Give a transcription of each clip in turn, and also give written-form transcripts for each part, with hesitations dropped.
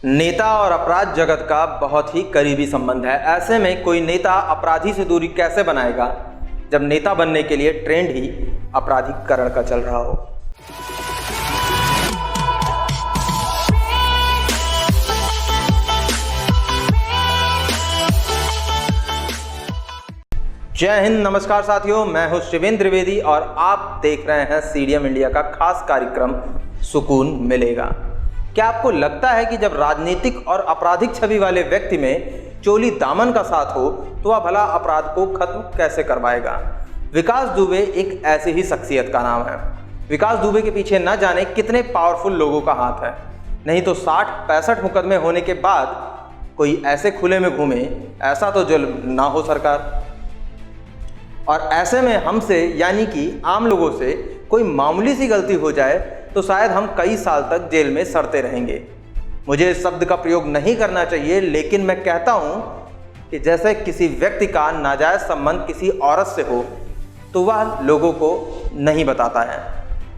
नेता और अपराध जगत का बहुत ही करीबी संबंध है। ऐसे में कोई नेता अपराधी से दूरी कैसे बनाएगा जब नेता बनने के लिए ट्रेंड ही अपराधीकरण का चल रहा हो। जय हिंद, नमस्कार साथियों, मैं हूं शिवेंद्र द्विवेदी और आप देख रहे हैं सीडीएम इंडिया का खास कार्यक्रम सुकून मिलेगा। क्या आपको लगता है कि जब राजनीतिक और आपराधिक छवि वाले व्यक्ति में चोली दामन का साथ हो तो वह भला अपराध को खत्म कैसे करवाएगा? विकास दुबे एक ऐसी ही शख्सियत का नाम है। विकास दुबे के पीछे न जाने कितने पावरफुल लोगों का हाथ है। नहीं तो 60-65 मुकदमे होने के बाद कोई ऐसे खुले में घूमे, ऐसा तो जुल्म ना हो सरकार। और ऐसे में हमसे यानी कि आम लोगों से कोई मामूली सी गलती हो जाए तो शायद हम कई साल तक जेल में सड़ते रहेंगे। मुझे इस शब्द का प्रयोग नहीं करना चाहिए, लेकिन मैं कहता हूं कि जैसे किसी व्यक्ति का नाजायज संबंध किसी औरत से हो तो वह लोगों को नहीं बताता है।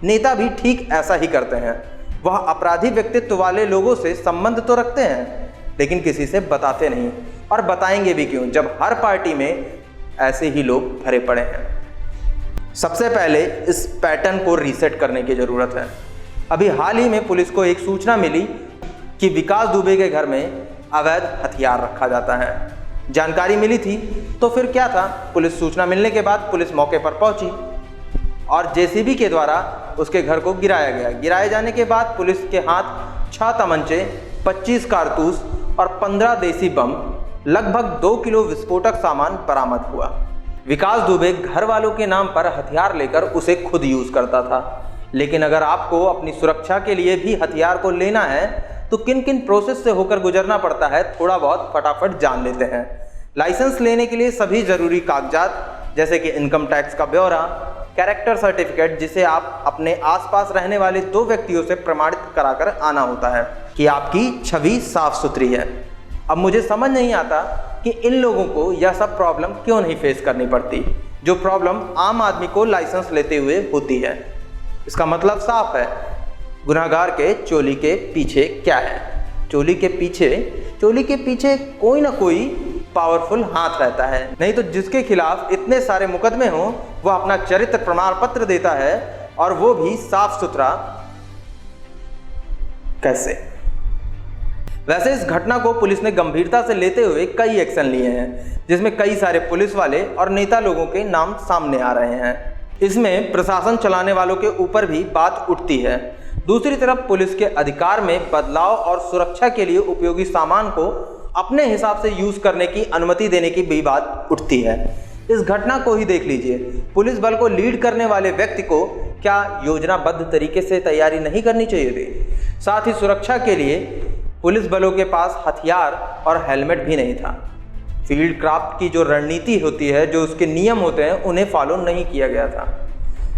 नेता भी ठीक ऐसा ही करते हैं। वह अपराधी व्यक्तित्व वाले लोगों से संबंध तो रखते हैं लेकिन किसी से बताते नहीं, और बताएंगे भी क्यों जब हर पार्टी में ऐसे ही लोग भरे पड़े हैं। सबसे पहले इस पैटर्न को रीसेट करने की ज़रूरत है। अभी हाल ही में पुलिस को एक सूचना मिली कि विकास दुबे के घर में अवैध हथियार रखा जाता है। जानकारी मिली थी तो फिर क्या था, पुलिस सूचना मिलने के बाद पुलिस मौके पर पहुंची और जेसीबी के द्वारा उसके घर को गिराया गया। गिराए जाने के बाद पुलिस के हाथ 6 तमंचे, 25 कारतूस और 15 देसी बम, लगभग 2 किलो विस्फोटक सामान बरामद हुआ। विकास दुबे घर वालों के नाम पर हथियार लेकर उसे खुद यूज करता था। लेकिन अगर आपको अपनी सुरक्षा के लिए भी हथियार को लेना है तो किन किन प्रोसेस से होकर गुजरना पड़ता है, थोड़ा बहुत फटाफट जान लेते हैं। लाइसेंस लेने के लिए सभी जरूरी कागजात जैसे कि इनकम टैक्स का ब्यौरा, कैरेक्टर सर्टिफिकेट जिसे आप अपने आसपास रहने वाले 2 व्यक्तियों से प्रमाणित कराकर आना होता है कि आपकी छवि साफ सुथरी है। अब मुझे समझ नहीं आता कि इन लोगों को यह सब प्रॉब्लम क्यों नहीं फेस करनी पड़ती जो प्रॉब्लम आम आदमी को लाइसेंस लेते हुए होती है। इसका मतलब साफ है, गुनहगार के चोली के पीछे क्या है? चोली के पीछे कोई ना कोई पावरफुल हाथ रहता है। नहीं तो जिसके खिलाफ इतने सारे मुकदमे हों वह अपना चरित्र प्रमाण पत्र देता है, और वो भी साफ सुथरा कैसे? वैसे इस घटना को पुलिस ने गंभीरता से लेते हुए कई एक्शन लिए हैं, जिसमें कई सारे पुलिस वाले और नेता लोगों के नाम सामने आ रहे हैं। इसमें प्रशासन चलाने वालों के ऊपर भी बात उठती है। दूसरी तरफ पुलिस के अधिकार में बदलाव और सुरक्षा के लिए उपयोगी सामान को अपने हिसाब से यूज करने की अनुमति देने की भी बात उठती है। इस घटना को ही देख लीजिए। पुलिस बल को लीड करने वाले व्यक्ति को क्या योजनाबद्ध तरीके से तैयारी नहीं करनी चाहिए थी? साथ ही सुरक्षा के लिए पुलिस बलों के पास हथियार और हेलमेट भी नहीं था। फील्ड क्राफ्ट की जो रणनीति होती है, जो उसके नियम होते हैं, उन्हें फॉलो नहीं किया गया था।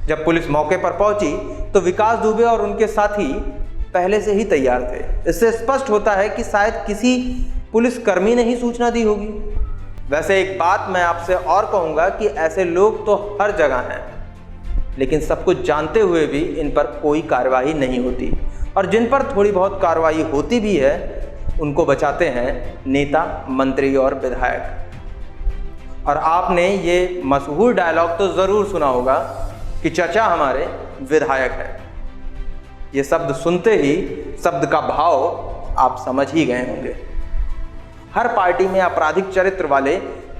जब पुलिस मौके पर पहुंची तो विकास दुबे और उनके साथी पहले से ही तैयार थे। इससे स्पष्ट होता है कि शायद किसी पुलिसकर्मी ने ही सूचना दी होगी। वैसे एक बात मैं आपसे और कहूँगा कि ऐसे लोग तो हर जगह हैं, लेकिन सब कुछ जानते हुए भी इन पर कोई कार्रवाई नहीं होती, और जिन पर थोड़ी बहुत कार्रवाई होती भी है उनको बचाते हैं नेता, मंत्री और विधायक। और आपने ये मशहूर डायलॉग तो ज़रूर सुना होगा कि चचा हमारे विधायक हैं। ये शब्द सुनते ही शब्द का भाव आप समझ ही गए होंगे। हर पार्टी में आपराधिक चरित्र वाले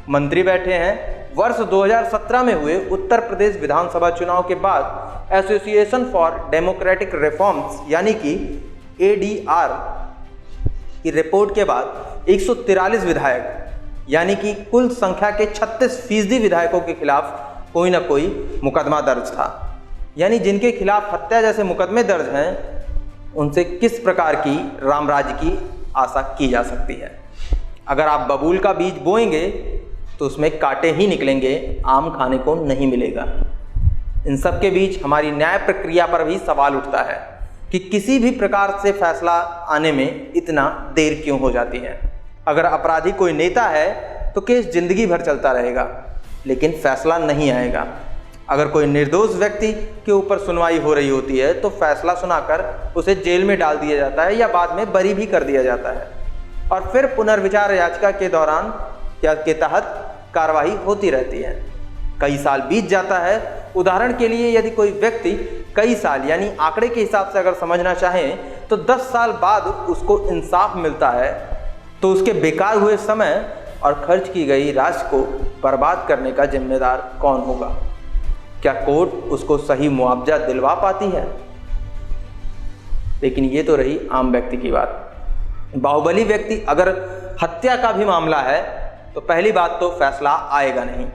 मंत्री बैठे हैं। वर्ष 2017 में हुए उत्तर प्रदेश विधानसभा चुनाव के बाद एसोसिएशन फॉर डेमोक्रेटिक रिफॉर्म्स यानी कि ADR की रिपोर्ट के बाद 143 विधायक यानी कि कुल संख्या के 36% विधायकों के खिलाफ कोई ना कोई मुकदमा दर्ज था। यानी जिनके खिलाफ हत्या जैसे मुकदमे दर्ज हैं उनसे किस प्रकार की रामराज्य की आशा की जा सकती है? अगर आप बबूल का बीज बोएंगे तो उसमें कांटे ही निकलेंगे, आम खाने को नहीं मिलेगा। इन सब के बीच हमारी न्याय प्रक्रिया पर भी सवाल उठता है कि किसी भी प्रकार से फैसला आने में इतना देर क्यों हो जाती है। अगर अपराधी कोई नेता है तो केस जिंदगी भर चलता रहेगा, लेकिन फैसला नहीं आएगा। अगर कोई निर्दोष व्यक्ति के ऊपर सुनवाई हो रही होती है तो फैसला सुनाकर उसे जेल में डाल दिया जाता है या बाद में बरी भी कर दिया जाता है और फिर पुनर्विचार याचिका के दौरान के तहत कार्रवाई होती रहती है। कई साल बीत जाता है। उदाहरण के लिए यदि कोई व्यक्ति कई साल यानी आंकड़े के हिसाब से अगर समझना चाहें तो 10 साल बाद उसको इंसाफ मिलता है तो उसके बेकार हुए समय और खर्च की गई राशि को बर्बाद करने का जिम्मेदार कौन होगा? क्या कोर्ट उसको सही मुआवजा दिलवा पाती है? लेकिन ये तो रही आम व्यक्ति की बात। बाहुबली व्यक्ति अगर हत्या का भी मामला है तो पहली बात तो फैसला आएगा नहीं,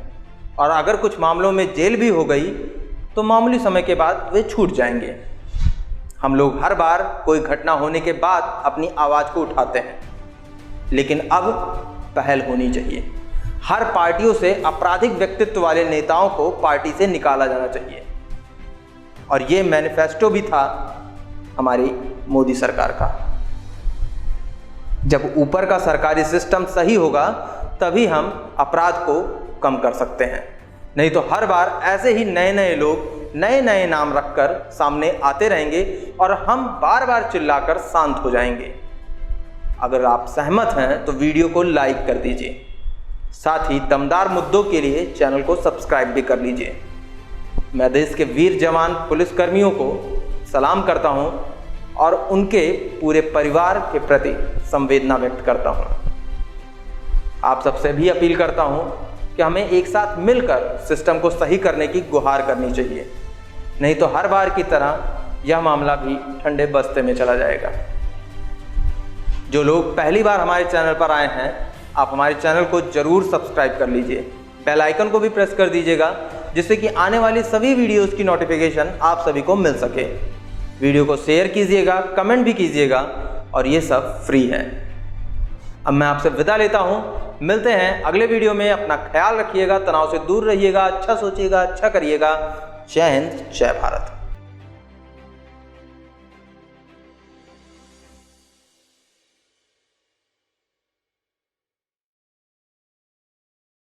और अगर कुछ मामलों में जेल भी हो गई तो मामूली समय के बाद वे छूट जाएंगे। हम लोग हर बार कोई घटना होने के बाद अपनी आवाज़ को उठाते हैं, लेकिन अब पहल होनी चाहिए। हर पार्टियों से आपराधिक व्यक्तित्व वाले नेताओं को पार्टी से निकाला जाना चाहिए, और ये मैनिफेस्टो भी था हमारी मोदी सरकार का। जब ऊपर का सरकारी सिस्टम सही होगा तभी हम अपराध को कम कर सकते हैं, नहीं तो हर बार ऐसे ही नए नए लोग नए नए नाम रखकर सामने आते रहेंगे और हम बार बार चिल्लाकर शांत हो जाएंगे। अगर आप सहमत हैं तो वीडियो को लाइक कर दीजिए, साथ ही दमदार मुद्दों के लिए चैनल को सब्सक्राइब भी कर लीजिए। मैं देश के वीर जवान पुलिसकर्मियों को सलाम करता हूं और उनके पूरे परिवार के प्रति संवेदना व्यक्त करता हूं। आप सबसे भी अपील करता हूं कि हमें एक साथ मिलकर सिस्टम को सही करने की गुहार करनी चाहिए, नहीं तो हर बार की तरह यह मामला भी ठंडे बस्ते में चला जाएगा। जो लोग पहली बार हमारे चैनल पर आए हैं, आप हमारे चैनल को जरूर सब्सक्राइब कर लीजिए, बेल आइकन को भी प्रेस कर दीजिएगा, जिससे कि आने वाली सभी वीडियोस की नोटिफिकेशन आप सभी को मिल सके। वीडियो को शेयर कीजिएगा, कमेंट भी कीजिएगा, और ये सब फ्री है। अब मैं आपसे विदा लेता हूँ, मिलते हैं अगले वीडियो में। अपना ख्याल रखिएगा, तनाव से दूर रहिएगा, अच्छा सोचिएगा, अच्छा करिएगा। जय हिंद, जय भारत।